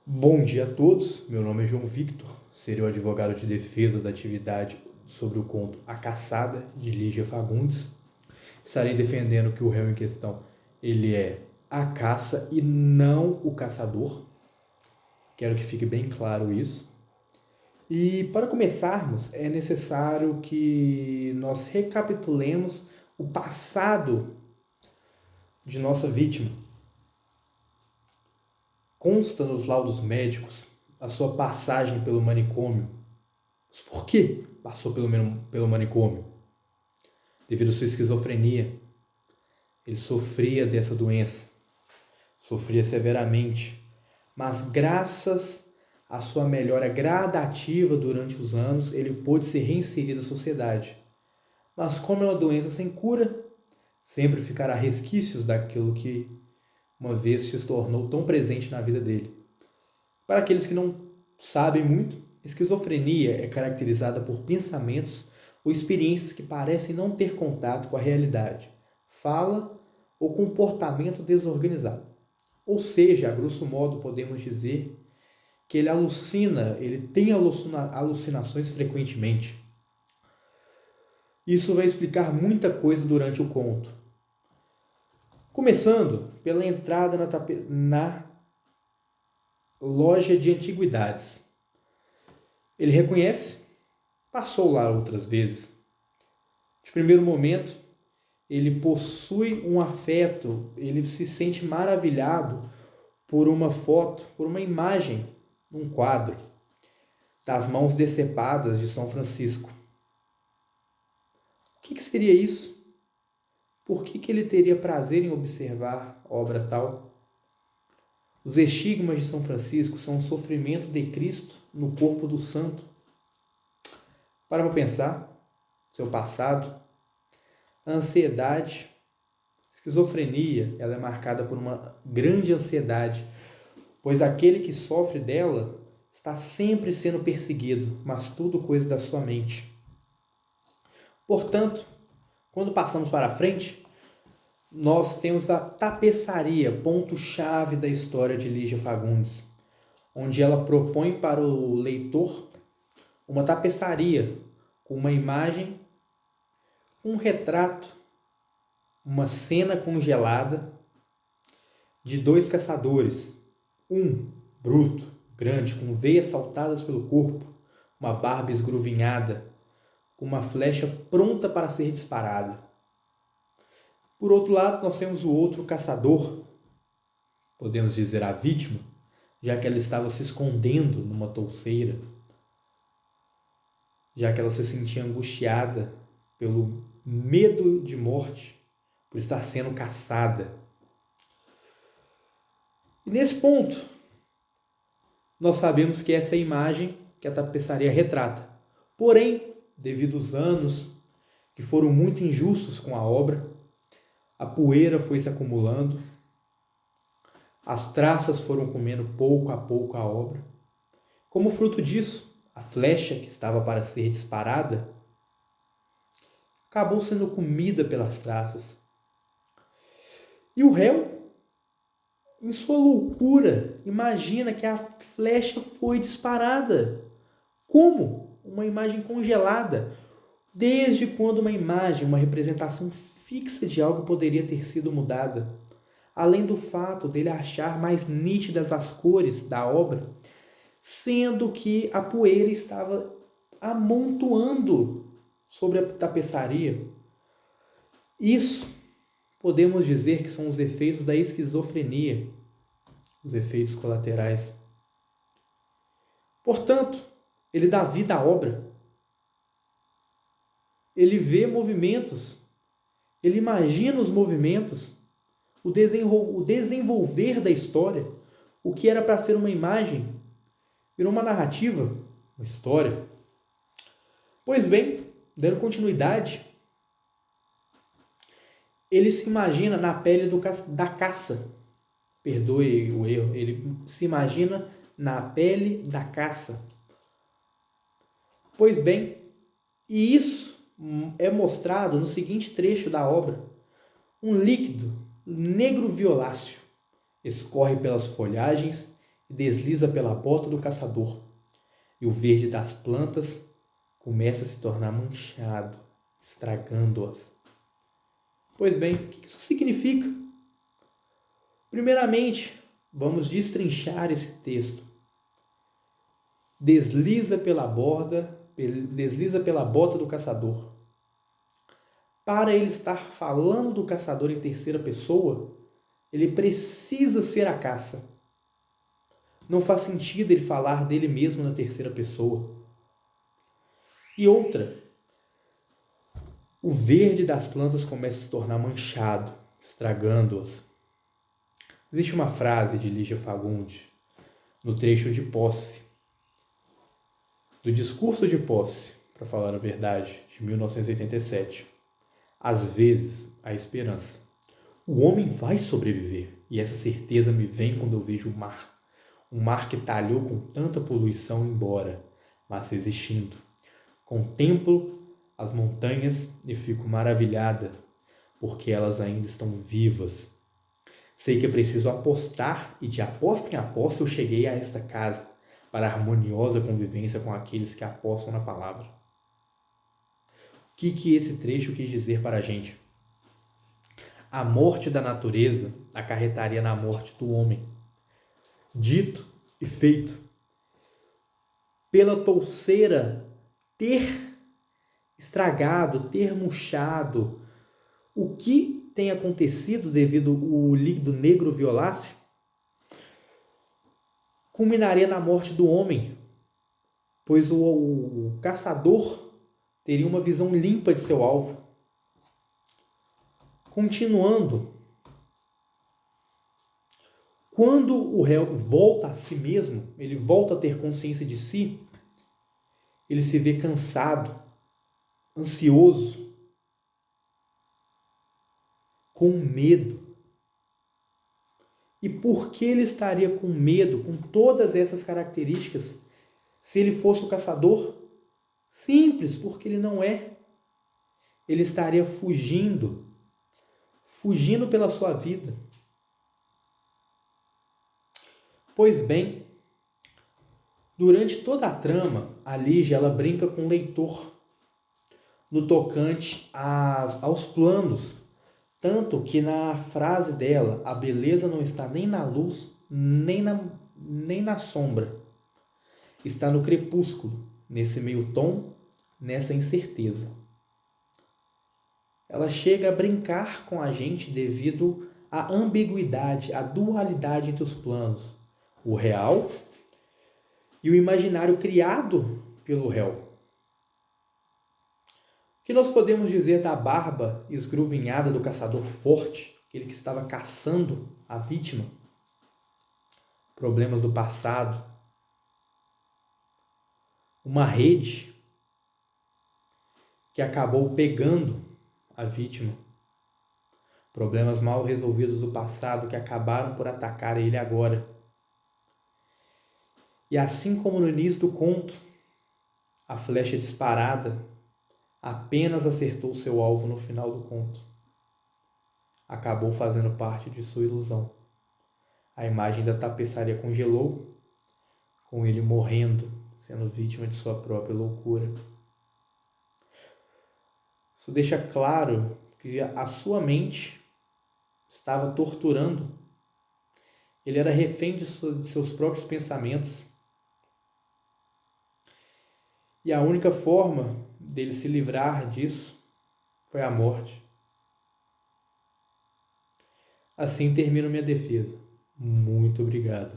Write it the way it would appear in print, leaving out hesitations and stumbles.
Bom dia a todos, meu nome é João Victor, serei o advogado de defesa da atividade sobre o conto A Caçada, de Lígia Fagundes. Estarei defendendo que o réu em questão ele é a caça e não o caçador. Quero que fique bem claro isso. E para começarmos, é necessário que nós recapitulemos o passado de nossa vítima. Consta nos laudos médicos a sua passagem pelo manicômio. Mas por que passou pelo manicômio? Devido à sua esquizofrenia. Ele sofria dessa doença, sofria severamente, mas graças à sua melhora gradativa durante os anos, ele pôde se reinserir na sociedade. Mas como é uma doença sem cura, sempre ficará resquícios daquilo que uma vez se tornou tão presente na vida dele. Para aqueles que não sabem muito, esquizofrenia é caracterizada por pensamentos ou experiências que parecem não ter contato com a realidade, fala ou comportamento desorganizado. Ou seja, a grosso modo podemos dizer que ele alucina, ele tem alucinações frequentemente. Isso vai explicar muita coisa durante o conto. Começando pela entrada na loja de antiguidades. Ele reconhece, passou lá outras vezes. De primeiro momento, ele possui um afeto, ele se sente maravilhado por uma foto, por uma imagem, um quadro das mãos decepadas de São Francisco. O que seria isso? Por que ele teria prazer em observar obra tal? Os estigmas de São Francisco são o sofrimento de Cristo no corpo do santo. Para pensar, seu passado, a ansiedade, esquizofrenia, ela é marcada por uma grande ansiedade, pois aquele que sofre dela está sempre sendo perseguido, mas tudo coisa da sua mente. Portanto, quando passamos para a frente, nós temos a tapeçaria, ponto-chave da história de Lígia Fagundes, onde ela propõe para o leitor uma tapeçaria com uma imagem, um retrato, uma cena congelada de dois caçadores, um bruto, grande, com veias saltadas pelo corpo, uma barba esgruvinhada, com uma flecha pronta para ser disparada. Por outro lado, nós temos o outro caçador, podemos dizer a vítima, já que ela estava se escondendo numa touceira, já que ela se sentia angustiada pelo medo de morte, por estar sendo caçada. E nesse ponto, nós sabemos que essa é a imagem que a tapeçaria retrata. Porém, devido aos anos que foram muito injustos com a obra, a poeira foi se acumulando, as traças foram comendo pouco a pouco a obra. Como fruto disso, a flecha que estava para ser disparada acabou sendo comida pelas traças. E o réu, em sua loucura, imagina que a flecha foi disparada. Como? Uma imagem congelada. Desde quando uma imagem, uma representação fixa de algo poderia ter sido mudada? Além do fato dele achar mais nítidas as cores da obra, sendo que a poeira estava amontoando sobre a tapeçaria. Isso podemos dizer que são os efeitos da esquizofrenia, os efeitos colaterais. Portanto, ele dá vida à obra. Ele vê movimentos, ele imagina os movimentos, o desenvolver da história, o que era para ser uma imagem, virou uma narrativa, uma história. Pois bem, dando continuidade, ele se imagina na pele da caça. Perdoe o erro. Ele se imagina na pele da caça. Pois bem, e isso é mostrado no seguinte trecho da obra. Um líquido negro violáceo escorre pelas folhagens e desliza pela bota do caçador, e o verde das plantas começa a se tornar manchado, estragando-as. Pois bem, o que isso significa? Primeiramente, vamos destrinchar esse texto. Desliza pela bota do caçador. Para ele estar falando do caçador em terceira pessoa, ele precisa ser a caça. Não faz sentido ele falar dele mesmo na terceira pessoa. E outra, o verde das plantas começa a se tornar manchado, estragando-as. Existe uma frase de Lígia Fagundes, no trecho de Posse, do discurso de Posse, para falar a verdade, de 1987. Às vezes, há esperança. O homem vai sobreviver, e essa certeza me vem quando eu vejo o mar. Um mar que talhou com tanta poluição embora, mas existindo. Contemplo as montanhas e fico maravilhada, porque elas ainda estão vivas. Sei que é preciso apostar, e de aposta em aposta eu cheguei a esta casa, para a harmoniosa convivência com aqueles que apostam na palavra. O que esse trecho quis dizer para a gente? A morte da natureza acarretaria na morte do homem. Dito e feito. Pela touceira ter estragado, ter murchado, o que tem acontecido devido ao líquido negro violáceo culminaria na morte do homem, pois o caçador teria uma visão limpa de seu alvo. Continuando, quando o réu volta a si mesmo, ele volta a ter consciência de si, ele se vê cansado, ansioso, com medo. E por que ele estaria com medo, com todas essas características, se ele fosse o caçador? Simples, porque ele não é. Ele estaria fugindo pela sua vida. Pois bem, durante toda a trama, a Lígia ela brinca com o leitor no tocante aos planos, tanto que na frase dela, a beleza não está nem na luz, nem na sombra. Está no crepúsculo, nesse meio tom, nessa incerteza. Ela chega a brincar com a gente devido à ambiguidade, à dualidade entre os planos, o real e o imaginário criado pelo réu. O que nós podemos dizer da barba esgruvinhada do caçador forte, aquele que estava caçando a vítima? Problemas do passado. Uma rede que acabou pegando a vítima. Problemas mal resolvidos do passado que acabaram por atacar ele agora. E assim como no início do conto, a flecha disparada apenas acertou seu alvo no final do conto. Acabou fazendo parte de sua ilusão. A imagem da tapeçaria congelou, com ele morrendo, sendo vítima de sua própria loucura. Isso deixa claro que a sua mente estava torturando. Ele era refém de seus próprios pensamentos. E a única forma dele se livrar disso foi a morte. Assim termino minha defesa. Muito obrigado.